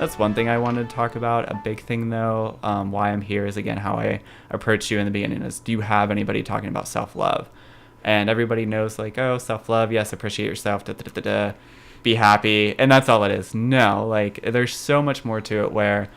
That's one thing I wanted to talk about. A big thing, though, why I'm here is, again, how I approached you in the beginning is, do you have anybody talking about self-love? And everybody knows, like, oh, self-love, yes, appreciate yourself, da, da, da, da, be happy, and that's all it is. No, like, there's so much more to it where,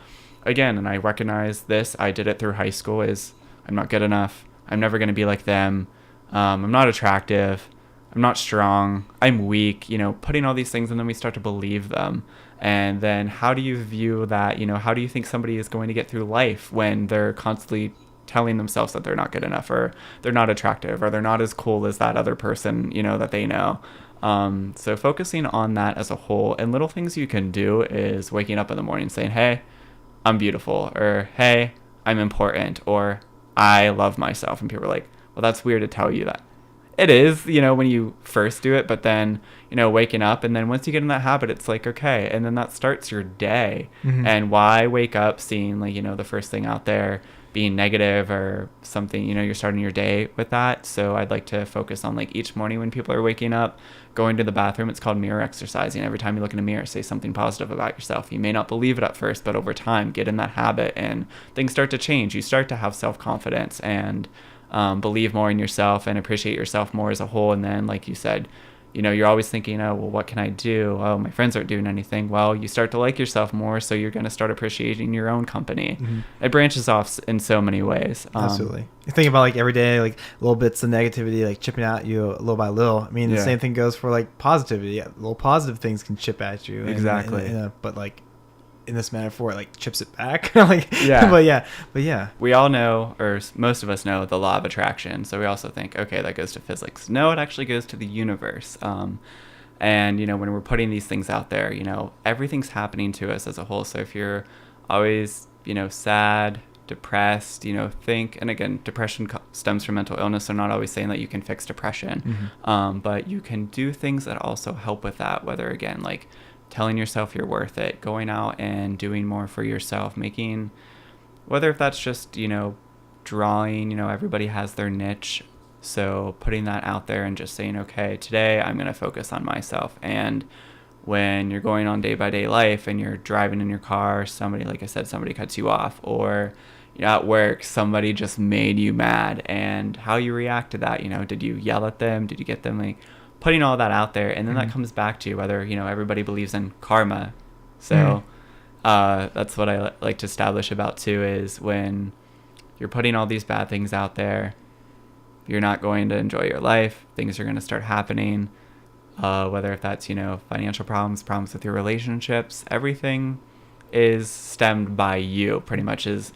again, and I recognize this, I did it through high school, is I'm not good enough, I'm never going to be like them, I'm not attractive, I'm not strong, I'm weak, putting all these things, and then we start to believe them. And then how do you view that, how do you think somebody is going to get through life when they're constantly telling themselves that they're not good enough, or they're not attractive, or they're not as cool as that other person, that they know. So focusing on that as a whole, and little things you can do is waking up in the morning saying, hey, I'm beautiful, or hey, I'm important, or I love myself. And people are like, well, that's weird to tell you that. It is, when you first do it, but then, waking up, and then once you get in that habit, it's like, okay, and then that starts your day. Mm-hmm. And why wake up seeing, like, the first thing out there being negative or something, you're starting your day with that. So I'd like to focus on, like, each morning when people are waking up, going to the bathroom, it's called mirror exercising. Every time you look in a mirror, say something positive about yourself. You may not believe it at first, but over time, get in that habit and things start to change. You start to have self-confidence and believe more in yourself and appreciate yourself more as a whole. And then, like you said, you're always thinking, oh, well, what can I do? Oh, my friends aren't doing anything. Well, you start to like yourself more, so you're going to start appreciating your own company. Mm-hmm. It branches off in so many ways. Absolutely. You think about, like, every day, like, little bits of negativity, like, chipping at you little by little. I mean, the same thing goes for, like, positivity. Little positive things can chip at you. Exactly. But, like, in this metaphor, it, like, chips it back. Like, yeah. But yeah. We all know, or most of us know, the law of attraction. So we also think, okay, that goes to physics. No, it actually goes to the universe. And, when we're putting these things out there, everything's happening to us as a whole. So if you're always, sad, depressed, think, and again, depression stems from mental illness. So not always saying that you can fix depression. Mm-hmm. But you can do things that also help with that, whether, again, like, telling yourself you're worth it, going out and doing more for yourself, making, whether if that's just, drawing, everybody has their niche. So putting that out there and just saying, okay, today I'm going to focus on myself. And when you're going on day by day life and you're driving in your car, somebody, like I said, somebody cuts you off, or at work, somebody just made you mad, and how you react to that, did you yell at them? Did you get them, like, putting all that out there, and then that comes back to whether, everybody believes in karma. So that's what I like to establish about too, is when you're putting all these bad things out there, you're not going to enjoy your life. Things are going to start happening, whether if that's, financial problems with your relationships. Everything is stemmed by you, pretty much. Is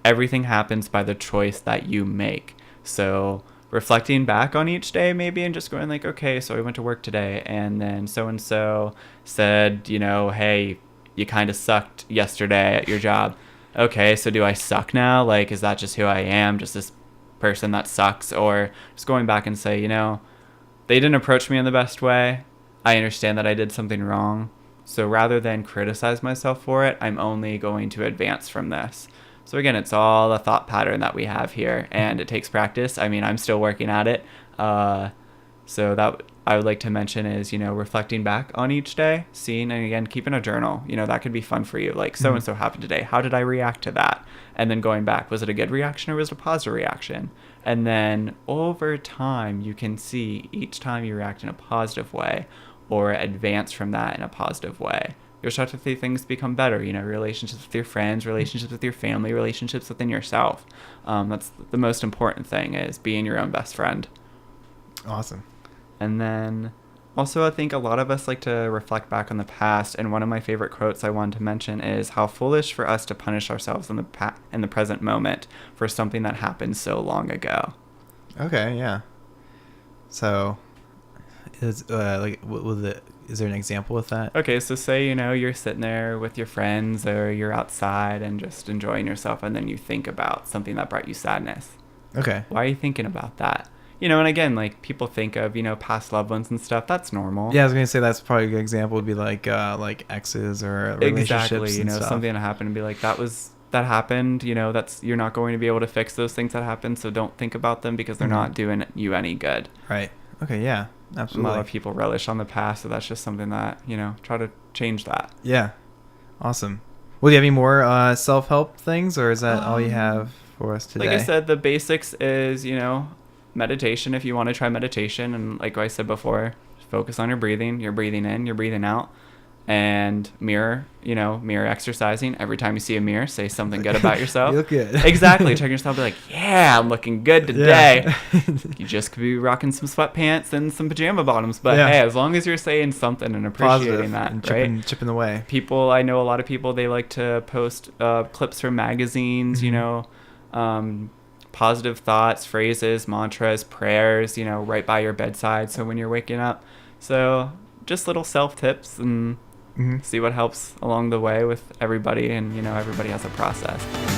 everything happens by the choice that you make. So reflecting back on each day maybe, and just going like, okay, so I went to work today, and then so-and-so said, hey, you kind of sucked yesterday at your job. Okay, so do I suck now? Like, is that just who I am? Just this person that sucks? Or just going back and say, they didn't approach me in the best way. I understand that I did something wrong. So rather than criticize myself for it, I'm only going to advance from this. So again, it's all a thought pattern that we have here, and it takes practice. I mean, I'm still working at it. So that I would like to mention is, reflecting back on each day, seeing, and again, keeping a journal. That could be fun for you. Like, so-and-so happened today. How did I react to that? And then going back, was it a good reaction or was it a positive reaction? And then over time, you can see each time you react in a positive way or advance from that in a positive way, you'll start to see things become better, relationships with your friends, relationships with your family, relationships within yourself. That's the most important thing, is being your own best friend. Awesome. And then also, I think a lot of us like to reflect back on the past, and one of my favorite quotes I wanted to mention is how foolish for us to punish ourselves in the present moment for something that happened so long ago. Okay, yeah. So, is is there an example with that? Okay, so say, you're sitting there with your friends, or you're outside and just enjoying yourself, and then you think about something that brought you sadness. Okay. Why are you thinking about that? And again, like, people think of, past loved ones and stuff. That's normal. Yeah, I was going to say that's probably a good example would be like exes or relationships. Exactly, and stuff. Something that happened and be like, that happened, that's, you're not going to be able to fix those things that happened, so don't think about them because they're not doing you any good. Right. Okay, yeah, absolutely. A lot of people relish on the past, so that's just something that, try to change that. Yeah. Awesome. Well, do you have any more self-help things, or is that all you have for us today? Like I said, the basics is, meditation if you want to try meditation. And like I said before, focus on your breathing. You're breathing in, you're breathing out. And mirror exercising. Every time you see a mirror, say something good about yourself. You look good. Exactly. Check yourself, be like, yeah, I'm looking good today. Yeah. You just could be rocking some sweatpants and some pajama bottoms. But hey, as long as you're saying something and appreciating that, and right? Chipping away. I know a lot of people, they like to post clips from magazines, positive thoughts, phrases, mantras, prayers, right by your bedside. So when you're waking up. So just little self tips and see what helps along the way with everybody, and everybody has a process.